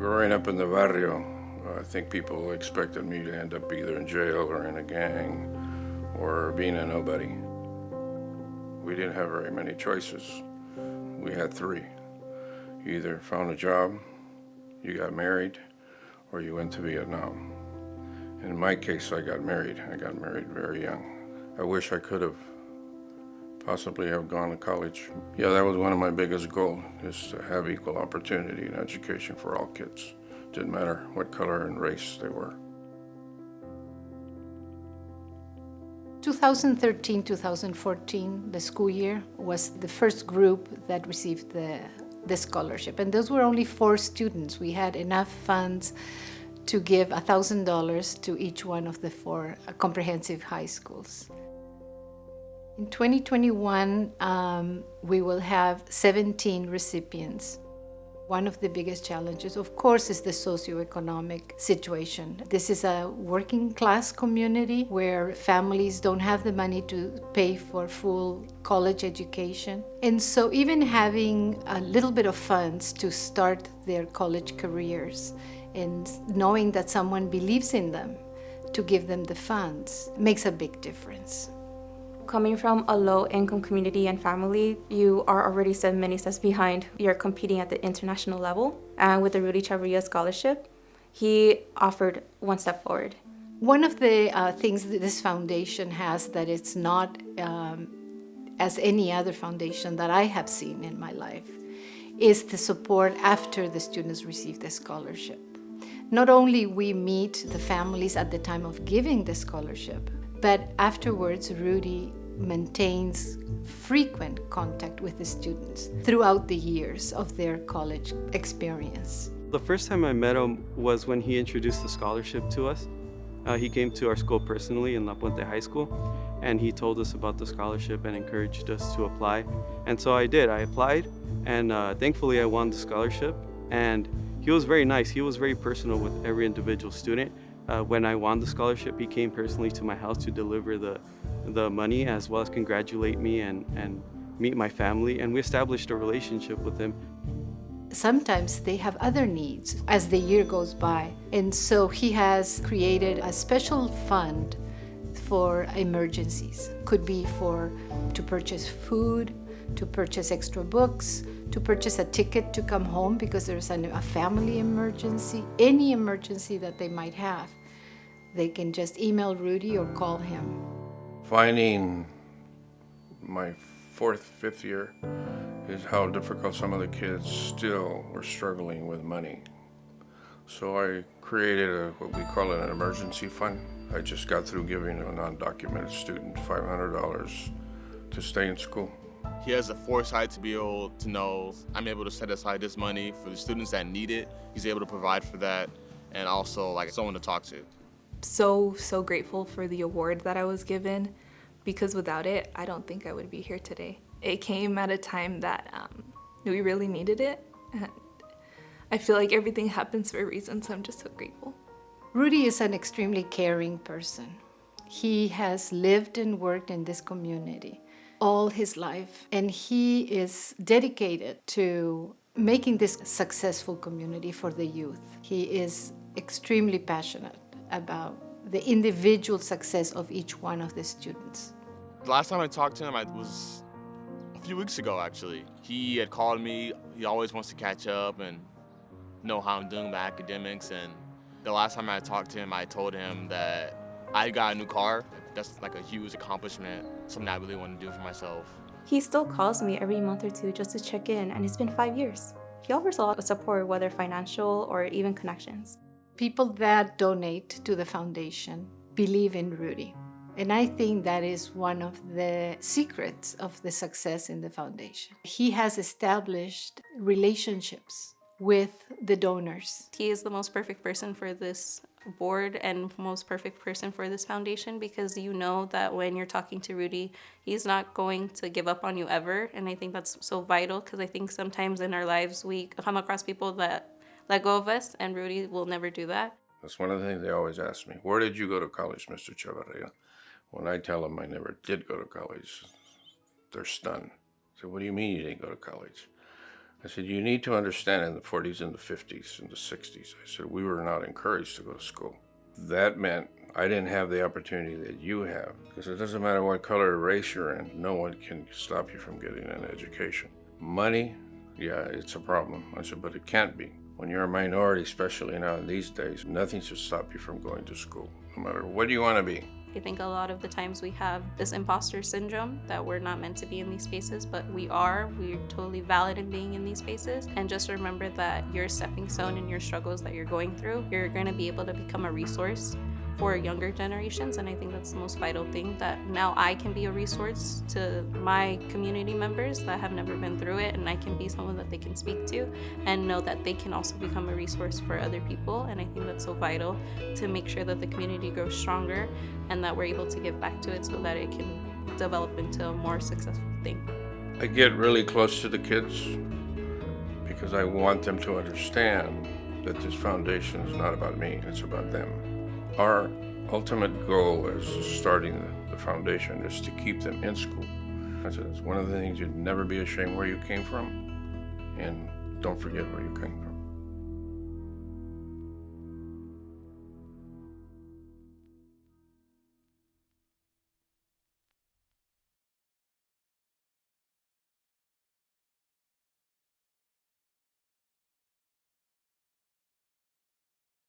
Growing up in the barrio, I think people expected me to end up either in jail or in a gang or being a nobody. We didn't have very many choices. We had three. You either found a job, you got married, or you went to Vietnam. In my case, I got married. I got married very young. I wish I could have possibly have gone to college. Yeah, that was one of my biggest goals, is to have equal opportunity in education for all kids. Didn't matter what color and race they were. 2013-2014, the school year, was the first group that received the scholarship. And those were only 4 students. We had enough funds to give $1,000 to each one of the 4 comprehensive high schools. In 2021, we will have 17 recipients. One of the biggest challenges, of course, is the socioeconomic situation. This is a working class community where families don't have the money to pay for full college education. And so even having a little bit of funds to start their college careers and knowing that someone believes in them to give them the funds makes a big difference. Coming from a low-income community and family, you are already many steps behind. You're competing at the international level. And with the Rudy Chavarria Scholarship, he offered one step forward. One of the things that this foundation has that it's not as any other foundation that I have seen in my life is the support after the students receive the scholarship. Not only we meet the families at the time of giving the scholarship, but afterwards, Rudy maintains frequent contact with the students throughout the years of their college experience. The first time I met him was when he introduced the scholarship to us. He came to our school personally in Puente High School, and he told us about the scholarship and encouraged us to apply. And so I did. I applied, and thankfully I won the scholarship. And he was very nice. He was very personal with every individual student. When I won the scholarship, he came personally to my house to deliver the money as well as congratulate me and meet my family, and we established a relationship with him. Sometimes they have other needs as the year goes by, and so he has created a special fund for emergencies. Could be to purchase food, to purchase extra books, to purchase a ticket to come home because there's a family emergency, any emergency that they might have. They can just email Rudy or call him. Finding my 4th, 5th year is how difficult some of the kids still were struggling with money. So I created what we call an emergency fund. I just got through giving a non-documented student $500 to stay in school. He has the foresight to be able to know I'm able to set aside this money for the students that need it. He's able to provide for that, and also like someone to talk to. So grateful for the award that I was given, because without it, I don't think I would be here today. It came at a time that we really needed it, and I feel like everything happens for a reason, so I'm just so grateful. Rudy is an extremely caring person. He has lived and worked in this community all his life, and he is dedicated to making this a successful community for the youth. He is extremely passionate about the individual success of each one of the students. The last time I talked to him, it was a few weeks ago, actually. He had called me. He always wants to catch up and know how I'm doing with my academics. And the last time I talked to him, I told him that I got a new car. That's like a huge accomplishment, something I really want to do for myself. He still calls me every month or two just to check in, and it's been 5 years. He offers a lot of support, whether financial or even connections. People that donate to the foundation believe in Rudy. And I think that is one of the secrets of the success in the foundation. He has established relationships with the donors. He is the most perfect person for this board and most perfect person for this foundation, because you know that when you're talking to Rudy, he's not going to give up on you ever. And I think that's so vital, because I think sometimes in our lives we come across people that let go of us, and Rudy will never do that. That's one of the things they always ask me. Where did you go to college, Mr. Chavarria? When I tell them I never did go to college, they're stunned. So what do you mean you didn't go to college? I said, you need to understand in the 40s and the 50s and the 60s, I said, we were not encouraged to go to school. That meant I didn't have the opportunity that you have, because it doesn't matter what color or race you're in, no one can stop you from getting an education. Money, yeah, it's a problem. I said, but it can't be. When you're a minority, especially now in these days, nothing should stop you from going to school, no matter what you want to be. I think a lot of the times we have this imposter syndrome that we're not meant to be in these spaces, but we are. We're totally valid in being in these spaces. And just remember that your stepping stone and your struggles that you're going through, you're going to be able to become a resource for younger generations. And I think that's the most vital thing, that now I can be a resource to my community members that have never been through it, and I can be someone that they can speak to and know that they can also become a resource for other people. And I think that's so vital to make sure that the community grows stronger and that we're able to give back to it so that it can develop into a more successful thing. I get really close to the kids because I want them to understand that this foundation is not about me, it's about them. Our ultimate goal as starting the foundation is to keep them in school. I said, it's one of the things, you'd never be ashamed where you came from, and don't forget where you came from.